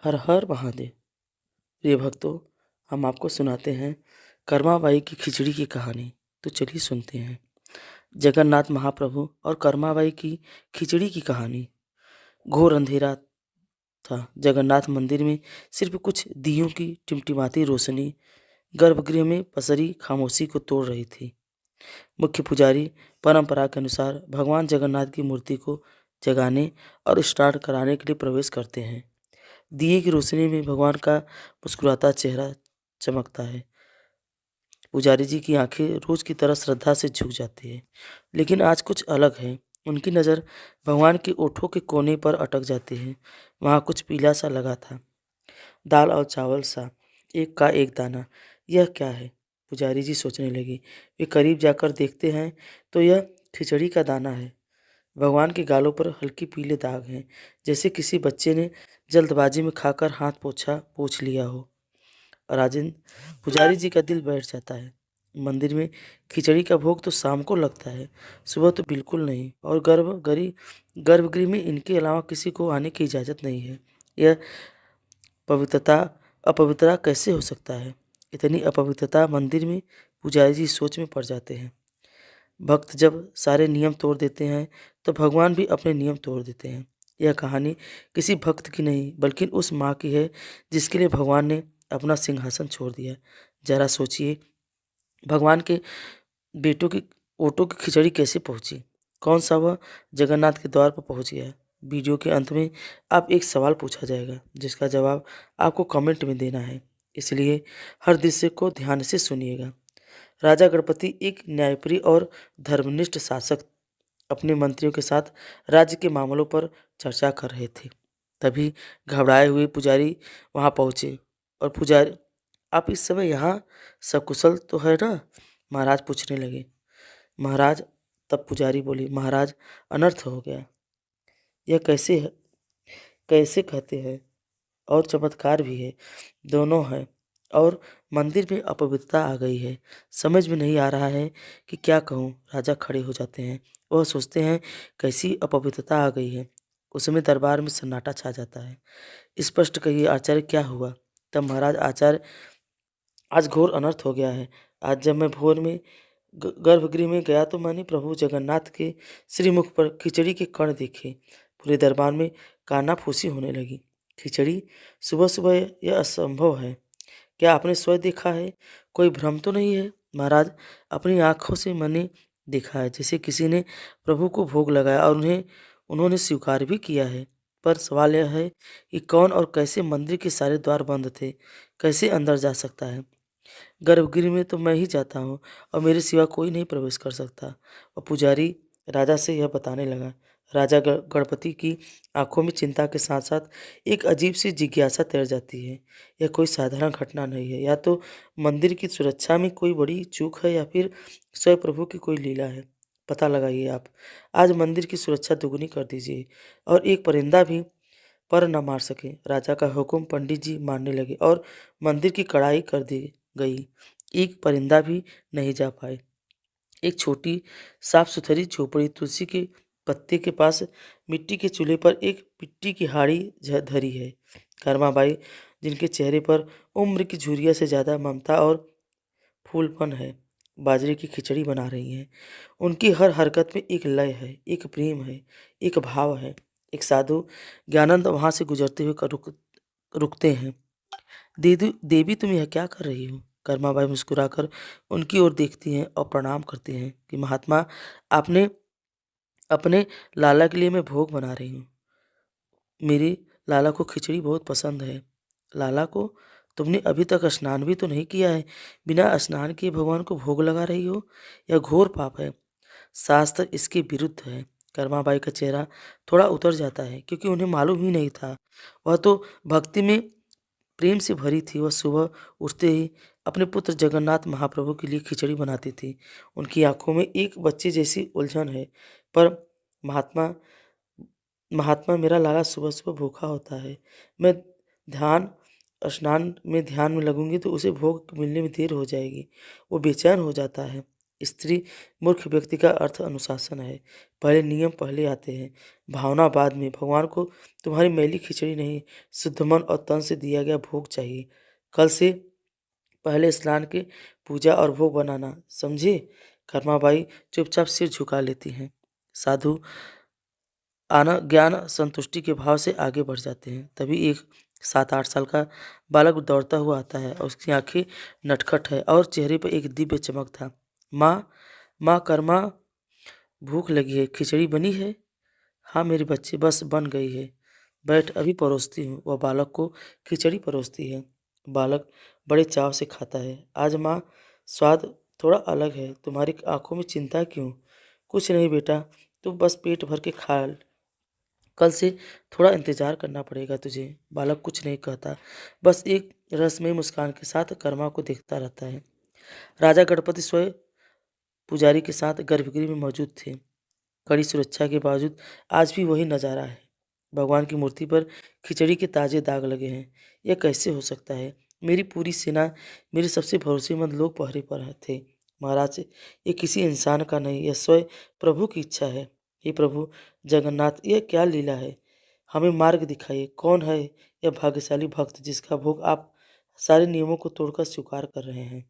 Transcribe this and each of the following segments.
हर हर महादेव। प्रिय भक्तों, हम आपको सुनाते हैं कर्माबाई की खिचड़ी की कहानी। तो चलिए सुनते हैं जगन्नाथ महाप्रभु और कर्माबाई की खिचड़ी की कहानी। घोर अंधेरा था। जगन्नाथ मंदिर में सिर्फ कुछ दियों की टिमटिमाती रोशनी गर्भगृह में पसरी खामोशी को तोड़ रही थी। मुख्य पुजारी परंपरा के अनुसार भगवान जगन्नाथ की मूर्ति को जगाने और स्टार्ट कराने के लिए प्रवेश करते हैं। दिए की रोशनी में भगवान का मुस्कुराता चेहरा चमकता है। पुजारी जी की आंखें रोज की तरह श्रद्धा से झुक जाती है, लेकिन आज कुछ अलग है। उनकी नज़र भगवान के ओठों के कोने पर अटक जाती है। वहाँ कुछ पीला सा लगा था, दाल और चावल सा, एक का एक दाना। यह क्या है? पुजारी जी सोचने लगे। वे करीब जाकर देखते हैं तो यह खिचड़ी का दाना है। भगवान के गालों पर हल्के पीले दाग हैं, जैसे किसी बच्चे ने जल्दबाजी में खाकर हाथ पोंछ लिया हो। राजन पुजारी जी का दिल बैठ जाता है। मंदिर में खिचड़ी का भोग तो शाम को लगता है, सुबह तो बिल्कुल नहीं। और गर्भगृह में इनके अलावा किसी को आने की इजाज़त नहीं है। यह पवित्रता अपवित्रता कैसे हो सकता है? इतनी अपवित्रता मंदिर में? पुजारी जी सोच में पड़ जाते हैं। भक्त जब सारे नियम तोड़ देते हैं तो भगवान भी अपने नियम तोड़ देते हैं। यह कहानी किसी भक्त की नहीं, बल्कि उस माँ की है जिसके लिए भगवान ने अपना सिंहासन छोड़ दिया। जरा सोचिए, भगवान के बेटों की ओटों की खिचड़ी कैसे पहुंची? कौन सा वह जगन्नाथ के द्वार पर पहुंच गया? वीडियो के अंत में आप एक सवाल पूछा जाएगा, जिसका जवाब आपको कमेंट में देना है। इसलिए हर दृश्य को ध्यान से सुनिएगा। राजा गणपति एक न्यायप्रिय और धर्मनिष्ठ शासक अपने मंत्रियों के साथ राज्य के मामलों पर चर्चा कर रहे थे। तभी घबराए हुए पुजारी वहां पहुंचे और पुजारी, आप इस समय यहाँ सकुशल तो है ना? महाराज पूछने लगे। महाराज, तब पुजारी बोली, महाराज, अनर्थ हो गया। यह कैसे है? कैसे कहते हैं? और चमत्कार भी है, दोनों है। और मंदिर में अपवित्रता आ गई है। समझ में नहीं आ रहा है कि क्या कहूँ। राजा खड़े हो जाते हैं। वह सोचते हैं कैसी अपवित्रता आ गई है। उस समय दरबार में सन्नाटा छा जाता है। स्पष्ट कहिए आचार्य, क्या हुआ? तब महाराज, आचार्य, आज घोर अनर्थ हो गया है। आज जब मैं भोर में गर्भगृह में गया तो मैंने प्रभु जगन्नाथ के श्रीमुख पर खिचड़ी के कण देखे। पूरे दरबार में कानाफूसी होने लगी। खिचड़ी? सुबह सुबह? यह असंभव है। क्या आपने स्वयं देखा है? कोई भ्रम तो नहीं है? महाराज, अपनी आंखों से मैंने देखा है, जैसे किसी ने प्रभु को भोग लगाया और उन्होंने स्वीकार भी किया है। पर सवाल यह है कि कौन और कैसे? मंदिर के सारे द्वार बंद थे, कैसे अंदर जा सकता है? गर्भगृह में तो मैं ही जाता हूँ और मेरे सिवा कोई नहीं प्रवेश कर सकता। और पुजारी राजा से यह बताने लगा। राजा गणपति की आंखों में चिंता के साथ साथ एक अजीब सी जिज्ञासा तैर जाती है। यह कोई साधारण घटना नहीं है। या तो मंदिर की सुरक्षा में कोई बड़ी चूक है, या फिर स्वयं प्रभु की कोई लीला है। पता लगाइए आप। आज मंदिर की सुरक्षा दुगनी कर दीजिए और एक परिंदा भी पर न मार सके। राजा का हुक्म पंडित जी मानने लगे और मंदिर की कड़ाई कर दी गई। एक परिंदा भी नहीं जा पाए। एक छोटी साफ सुथरी झोपड़ी तुलसी के पत्ते के पास मिट्टी के चूल्हे पर एक मिट्टी की हाड़ी धरी है। कर्माबाई, जिनके चेहरे पर उम्र की झुर्रियाँ से ज़्यादा ममता और फूलपन है, बाजरे की खिचड़ी बना रही हैं। उनकी हर हरकत में एक लय है, एक प्रेम है, एक भाव है। एक साधु ज्ञानंद वहां से गुजरते हुए रुकते हैं। देवी, तुम यह क्या कर रही हो? कर्माबाई मुस्कुराकर उनकी ओर देखती हैं और प्रणाम करती हैं कि महात्मा, आपने अपने लाला के लिए मैं भोग बना रही हूँ। मेरी लाला को खिचड़ी बहुत पसंद है। लाला को? तुमने अभी तक स्नान भी तो नहीं किया है। बिना स्नान किए भगवान को भोग लगा रही हो? यह घोर पाप है। शास्त्र इसके विरुद्ध है। कर्माबाई का चेहरा थोड़ा उतर जाता है, क्योंकि उन्हें मालूम ही नहीं था। वह तो भक्ति में प्रेम से भरी थी। वह सुबह उठते ही अपने पुत्र जगन्नाथ महाप्रभु के लिए खिचड़ी बनाती थी। उनकी आंखों में एक बच्चे जैसी उलझन है। पर महात्मा, महात्मा, मेरा लाला सुबह सुबह भूखा होता है। मैं ध्यान ध्यान में लगूंगी तो उसे भोग मिलने में देर हो जाएगी। वो बेचैन हो जाता है। स्त्री मूर्ख व्यक्ति का अर्थ अनुशासन है। पहले नियम पहले आते हैं, भावना बाद में। भगवान को तुम्हारी मैली खिचड़ी नहीं, शुद्ध मन और तन से दिया गया भोग चाहिए। कल से पहले स्नान के पूजा और भोग बनाना, समझे? कर्माबाई चुपचाप सिर झुका लेती हैं। साधु आना ज्ञान संतुष्टि के भाव से आगे बढ़ जाते हैं। तभी एक 7-8 साल का बालक दौड़ता हुआ आता है और उसकी आंखें नटखट है और चेहरे पर एक दिव्य चमक था। माँ, माँ कर्मा, भूख लगी है, खिचड़ी बनी है? हाँ मेरे बच्चे, बस बन गई है। बैठ, अभी परोसती हूँ। वह बालक को खिचड़ी परोसती है। बालक बड़े चाव से खाता है। आज माँ, स्वाद थोड़ा अलग है। तुम्हारी आंखों में चिंता क्यों? कुछ नहीं बेटा, तू बस पेट भर के खा। कल से थोड़ा इंतजार करना पड़ेगा तुझे। बालक कुछ नहीं कहता, बस एक रसमयी मुस्कान के साथ कर्मा को देखता रहता है। राजा गणपति स्वयं पुजारी के साथ गर्भगृह में मौजूद थे। कड़ी सुरक्षा के बावजूद आज भी वही नजारा है। भगवान की मूर्ति पर खिचड़ी के ताजे दाग लगे हैं। यह कैसे हो सकता है? मेरी पूरी सेना, मेरे सबसे भरोसेमंद लोग पहरे पर थे। महाराज, ये किसी इंसान का नहीं, यह स्वयं प्रभु की इच्छा है। हे प्रभु जगन्नाथ, यह क्या लीला है? हमें मार्ग दिखाइए। कौन है यह भाग्यशाली भक्त जिसका भोग आप सारे नियमों को तोड़कर स्वीकार कर रहे हैं?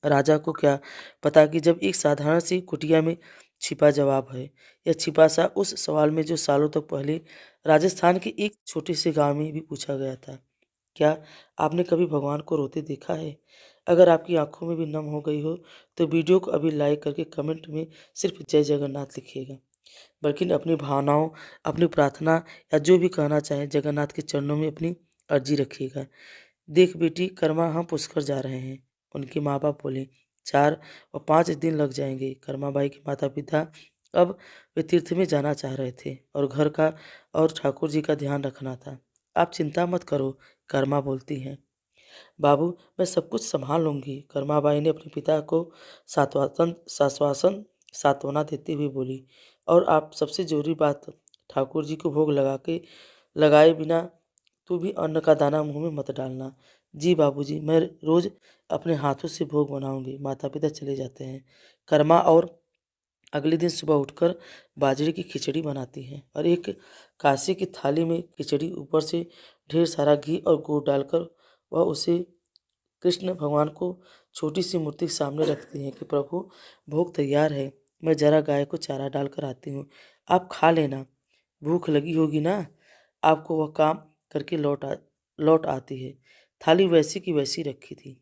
राजा को क्या पता कि जब एक साधारण सी कुटिया में छिपा जवाब है। यह छिपा सा उस सवाल में जो सालों तक पहले राजस्थान के एक छोटे से गांव में भी पूछा गया था। क्या आपने कभी भगवान को रोते देखा है? अगर आपकी आंखों में भी नम हो गई हो तो वीडियो को अभी लाइक करके कमेंट में सिर्फ जय जगन्नाथ लिखिएगा। बल्कि अपनी भावनाओं, अपनी प्रार्थना या जो भी कहना चाहें जगन्नाथ के चरणों में अपनी अर्जी रखिएगा। देख बेटी कर्मा, हम पुष्कर जा रहे हैं। उनके माँ बाप बोले, 4 और 5 दिन लग जाएंगे। कर्माबाई के माता पिता अब वे तीर्थ में जाना चाह रहे थे और घर का और ठाकुर जी का ध्यान रखना था। आप चिंता मत करो, कर्मा बोलती हैं। बाबू, मैं सब कुछ संभाल लूंगी। कर्माबाई ने अपने पिता को सांत्वना देते हुए बोली। और आप सबसे जरूरी बात, ठाकुर जी को भोग लगाए बिना तू भी अन्न का दाना मुंह में मत डालना। जी बाबूजी, मैं रोज अपने हाथों से भोग बनाऊंगी। माता पिता चले जाते हैं। कर्मा और अगले दिन सुबह उठकर बाजरे की खिचड़ी बनाती हैं और एक कांसे की थाली में खिचड़ी, ऊपर से ढेर सारा घी और गुड़ डालकर वह उसे कृष्ण भगवान को छोटी सी मूर्ति के सामने रखती हैं कि प्रभु भोग तैयार है, मैं जरा गाय को चारा डालकर आती हूँ, आप खा लेना। भूख लगी होगी ना? आपको वह काम करके लौट आती है। थाली वैसी की वैसी रखी थी।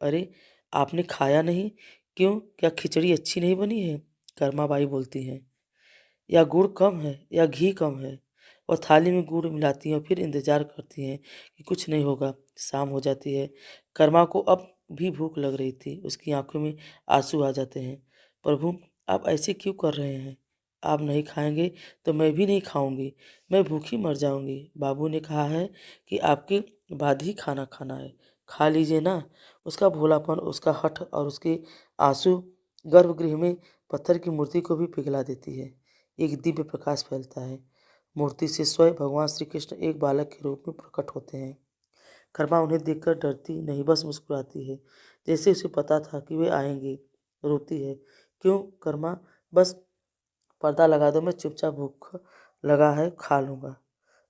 अरे, आपने खाया नहीं? क्यों, क्या खिचड़ी अच्छी नहीं बनी है? कर्माबाई बोलती हैं। या गुड़ कम है या घी कम है। और थाली में गुड़ मिलाती हैं और फिर इंतजार करती हैं कि कुछ नहीं होगा। शाम हो जाती है। कर्मा को अब भी भूख लग रही थी। उसकी आंखों में आंसू आ जाते हैं। प्रभु, आप ऐसे क्यों कर रहे हैं? आप नहीं खाएंगे तो मैं भी नहीं खाऊंगी। मैं भूखी मर जाऊंगी। बाबू ने कहा है कि आपके बाद ही खाना खाना है। खा लीजिए ना। उसका भोलापन, उसका हठ और उसके आंसू गर्भगृह में पत्थर की मूर्ति को भी पिघला देती है। एक दिव्य प्रकाश फैलता है। मूर्ति से स्वयं भगवान श्री कृष्ण एक बालक के रूप में प्रकट होते हैं। कर्मा उन्हें देखकर डरती नहीं, बस मुस्कुराती है, जैसे उसे पता था कि वे आएंगे। रोती है, क्यों कर्मा, बस पर्दा लगा दो, मैं चुपचाप, भूख लगा है, खा लूंगा।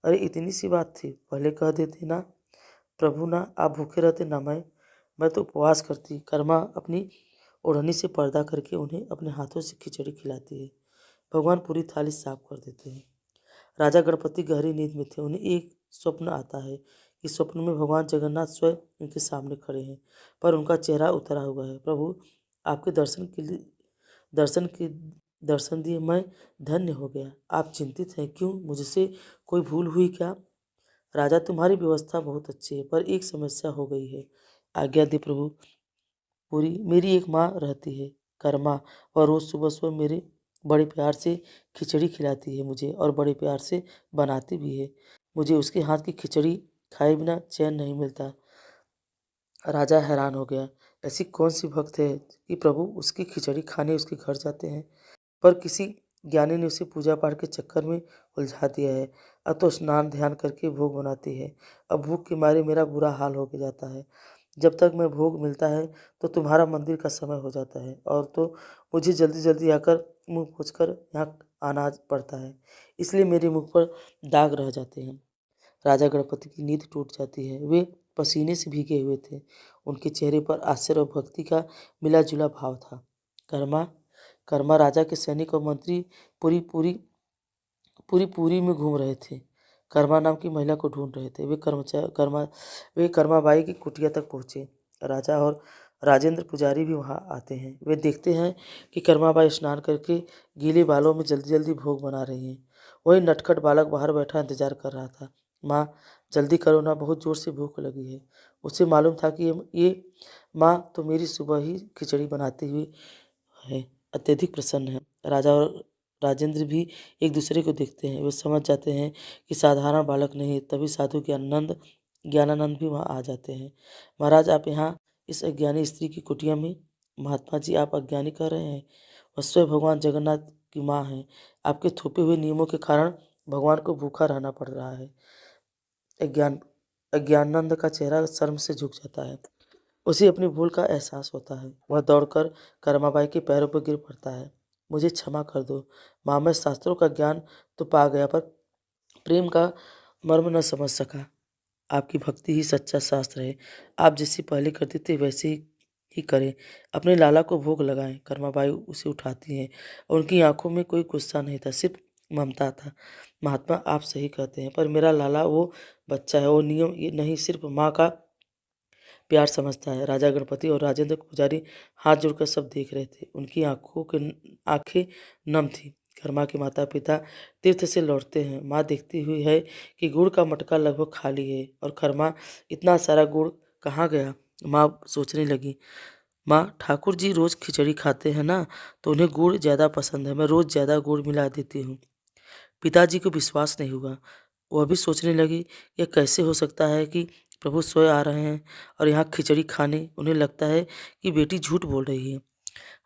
अरे इतनी सी बात थी, पहले कह देते ना। प्रभु, ना आप भूखे रहते ना मैं तो उपवास करती। कर्मा अपनी ओढ़नी से पर्दा करके उन्हें अपने हाथों से खिचड़ी खिलाती है। भगवान पूरी थाली साफ कर देते हैं। राजा गणपति गहरी नींद में थे। उन्हें एक स्वप्न आता है कि स्वप्न में भगवान जगन्नाथ स्वयं उनके सामने खड़े हैं, पर उनका चेहरा उतरा हुआ है। प्रभु, आपके दर्शन के दर्शन दिए मैं धन्य हो गया। आप चिंतित हैं क्यों? मुझसे कोई भूल हुई क्या? राजा, तुम्हारी व्यवस्था बहुत अच्छी है, पर एक समस्या हो गई है। आज्ञा दे प्रभु। पूरी मेरी एक माँ रहती है, कर्मा, और रोज सुबह सुबह मेरे बड़े प्यार से खिचड़ी खिलाती है मुझे और बड़े प्यार से बनाती भी है। मुझे उसके हाथ की खिचड़ी खाए बिना चैन नहीं मिलता। राजा हैरान हो गया। ऐसी कौन सी भक्त है कि प्रभु उसकी खिचड़ी खाने उसके घर जाते हैं? पर किसी ज्ञानी ने उसे पूजा पाठ के चक्कर में उलझा दिया है। अब तो स्नान ध्यान करके भोग बनाती है। अब भूख के मारे मेरा बुरा हाल हो के जाता है। जब तक मैं भोग मिलता है तो तुम्हारा मंदिर का समय हो जाता है, और तो मुझे जल्दी जल्दी आकर मुंह पोंछकर यहाँ आना पड़ता है, इसलिए मेरे मुख पर दाग रह जाते हैं। राजा गणपति की नींद टूट जाती है। वे पसीने से भीगे हुए थे। उनके चेहरे पर आश्चर्य और भक्ति का मिला जुला भाव था। कर्मा कर्मा राजा के सैनिक और मंत्री पूरी पूरी पूरी पूरी में घूम रहे थे। कर्मा नाम की महिला को ढूंढ रहे थे। वे कर्माबाई की कुटिया तक पहुंचे। राजा और राजेंद्र पुजारी भी वहां आते हैं। वे देखते हैं कि कर्माबाई स्नान करके गीले बालों में जल्दी जल्दी भोग बना रही हैं। वही नटखट बालक बाहर बैठा इंतजार कर रहा था। माँ, जल्दी करो ना, बहुत जोर से भूख लगी है। उसे मालूम था कि ये माँ तो मेरी सुबह ही खिचड़ी बनाती हुई है, अत्यधिक प्रसन्न है। राजा और राजेंद्र भी एक दूसरे को देखते हैं। वे समझ जाते हैं कि साधारण बालक नहीं, तभी साधु ज्ञानानंद भी वहाँ आ जाते हैं। महाराज, आप यहाँ इस अज्ञानी स्त्री की कुटिया में? महात्मा जी, आप अज्ञानी कह रहे हैं? वह स्वयं भगवान जगन्नाथ की माँ है। आपके थोपे हुए नियमों के कारण भगवान को भूखा रहना पड़ रहा है। अज्ञानानंद का चेहरा शर्म से झुक जाता है। उसे अपनी भूल का एहसास होता है। वह दौड़कर कर्माबाई के पैरों पर गिर पड़ता है। मुझे क्षमा कर दो माँ, मैं शास्त्रों का ज्ञान तो पा गया, पर प्रेम का मर्म न समझ सका। आपकी भक्ति ही सच्चा शास्त्र है। आप जैसे पहले करते थे वैसे ही करें। अपने लाला को भोग लगाएं। कर्माबाई उसे उठाती हैं और उनकी आंखों में कोई गुस्सा नहीं था, सिर्फ ममता था। महात्मा, आप सही कहते हैं, पर मेरा लाला वो बच्चा है, वो नियम ये नहीं, सिर्फ माँ का प्यार समझता है। राजा गणपति और राजेंद्र पुजारी हाथ जोड़कर सब देख रहे थे। उनकी आंखें नम थी। कर्मा के माता पिता तीर्थ से लौटते हैं। माँ देखती हुई है कि गुड़ का मटका लगभग खाली है, और कर्मा, इतना सारा गुड़ कहाँ गया? माँ सोचने लगी। माँ, ठाकुर जी रोज खिचड़ी खाते हैं ना, तो उन्हें गुड़ ज़्यादा पसंद है। मैं रोज ज़्यादा गुड़ मिला देती हूँ। पिताजी को विश्वास नहीं हुआ। वह भी सोचने लगी, यह कैसे हो सकता है कि प्रभु स्वयं आ रहे हैं और यहाँ खिचड़ी खाने? उन्हें लगता है कि बेटी झूठ बोल रही है।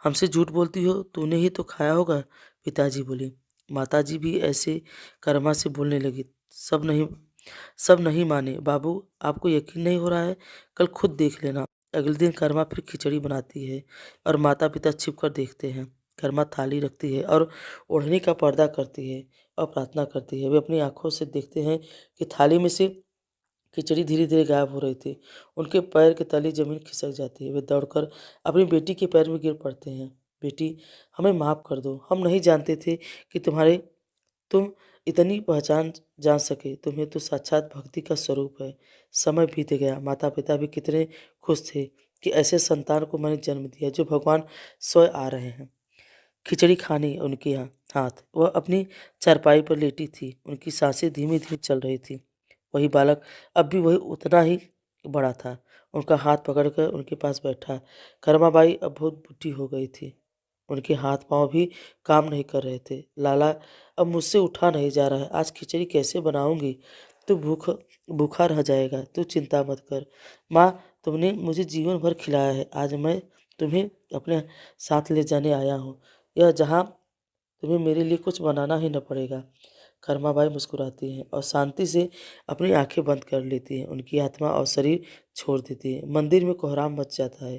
हमसे झूठ बोलती हो, तूने ही तो खाया होगा, पिताजी बोले। माताजी भी ऐसे कर्मा से बोलने लगी। सब नहीं माने। बाबू, आपको यकीन नहीं हो रहा है? कल खुद देख लेना। अगले दिन कर्मा फिर खिचड़ी बनाती है और माता पिता छिप कर देखते हैं। कर्मा थाली रखती है और ओढ़नी का पर्दा करती है और प्रार्थना करती है। वे अपनी आंखों से देखते हैं कि थाली में से खिचड़ी धीरे धीरे गायब हो रही थी। उनके पैर के तले जमीन खिसक जाती है। वे दौड़कर अपनी बेटी के पैर में गिर पड़ते हैं। बेटी, हमें माफ कर दो। हम नहीं जानते थे कि तुम इतनी पहचान जान सके। तुम्हें तो साक्षात भक्ति का स्वरूप है। समय बीत गया। माता पिता भी कितने खुश थे कि ऐसे संतान को मैंने जन्म दिया, जो भगवान स्वयं आ रहे हैं। खिचड़ी खाने उनके यहाँ हाथ, वह अपनी चारपाई पर लेटी थी। उनकी सांसें धीमी धीमी चल रही थी। वही बालक अब भी वही उतना ही बड़ा था। उनका हाथ पकड़कर उनके पास बैठा। कर्माबाई अब बहुत बुढ़ी हो गई थी। उनके हाथ पांव भी काम नहीं कर रहे थे। लाला, अब मुझसे उठा नहीं जा रहा है। आज खिचड़ी कैसे बनाऊंगी? तू भूखा रह जाएगा। तू चिंता मत कर। माँ, तुमने मुझे जीवन भर खिलाया है। आज मैं तुम्हें अपने साथ ले जाने आया हूँ, यह जहाँ तुम्हें मेरे लिए कुछ बनाना ही न पड़ेगा। कर्माबाई मुस्कुराती हैं और शांति से अपनी आंखें बंद कर लेती हैं। उनकी आत्मा और शरीर छोड़ देती है। मंदिर में कोहराम मच जाता है।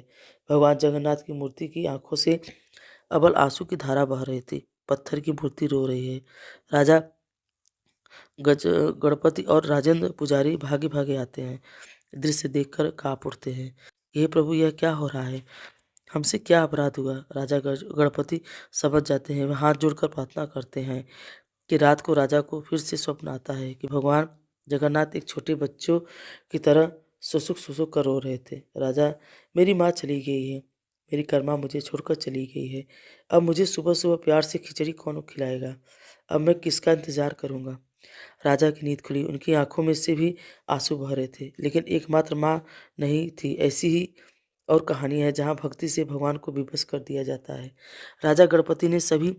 भगवान जगन्नाथ की मूर्ति की आंखों से अबल आंसू की धारा बह रही थी। पत्थर की मूर्ति रो रही है। राजा गज गणपति और राजेंद्र पुजारी भागे भागे आते हैं। दृश्य देखकर कांप उठते हैं। हे प्रभु, यह क्या हो रहा है? हमसे क्या अपराध हुआ? राजा गणपति समझ जाते हैं। वे हाथ जोड़कर प्रार्थना करते हैं कि रात को राजा को फिर से स्वप्न आता है कि भगवान जगन्नाथ एक छोटे बच्चों की तरह सुसुक सुसुक कर रो रहे थे। राजा, मेरी माँ चली गई है। मेरी कर्मा मुझे छोड़कर चली गई है। अब मुझे सुबह सुबह प्यार से खिचड़ी कौन खिलाएगा? अब मैं किसका इंतजार करूंगा? राजा की नींद खुली। उनकी आंखों में से भी आंसू बह रहे थे। लेकिन एकमात्र माँ नहीं थी। ऐसी ही और कहानी है जहाँ भक्ति से भगवान को विवश कर दिया जाता है। राजा गणपति ने सभी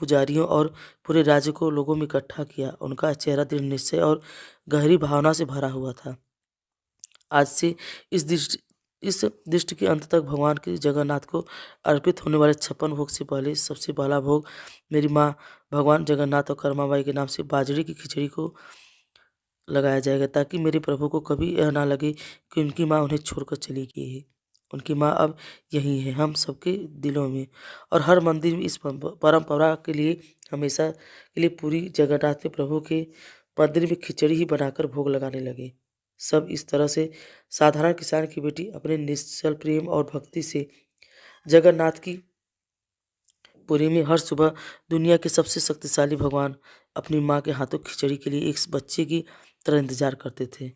पुजारियों और पूरे राज्य को लोगों में इकट्ठा किया। उनका चेहरा दृढ़ निश्चय और गहरी भावना से भरा हुआ था। आज से इस दृष्टि के अंत तक भगवान के जगन्नाथ को अर्पित होने वाले 56 भोग से पहले सबसे पहला भोग मेरी माँ भगवान जगन्नाथ और कर्माबाई के नाम से बाजरे की खिचड़ी को लगाया जाएगा, ताकि मेरे प्रभु को कभी यह ना लगे कि उनकी माँ उन्हें छोड़कर चली गई है। उनकी माँ अब यहीं है, हम सबके दिलों में। और हर मंदिर में इस परंपरा के लिए हमेशा के लिए पूरी जगन्नाथ में प्रभु के मंदिर में खिचड़ी ही बनाकर भोग लगाने लगे। सब इस तरह से साधारण किसान की बेटी अपने निश्चल प्रेम और भक्ति से जगन्नाथ की पुरी में हर सुबह दुनिया के सबसे शक्तिशाली भगवान अपनी माँ के हाथों खिचड़ी के लिए एक बच्चे की तरह इंतजार करते थे।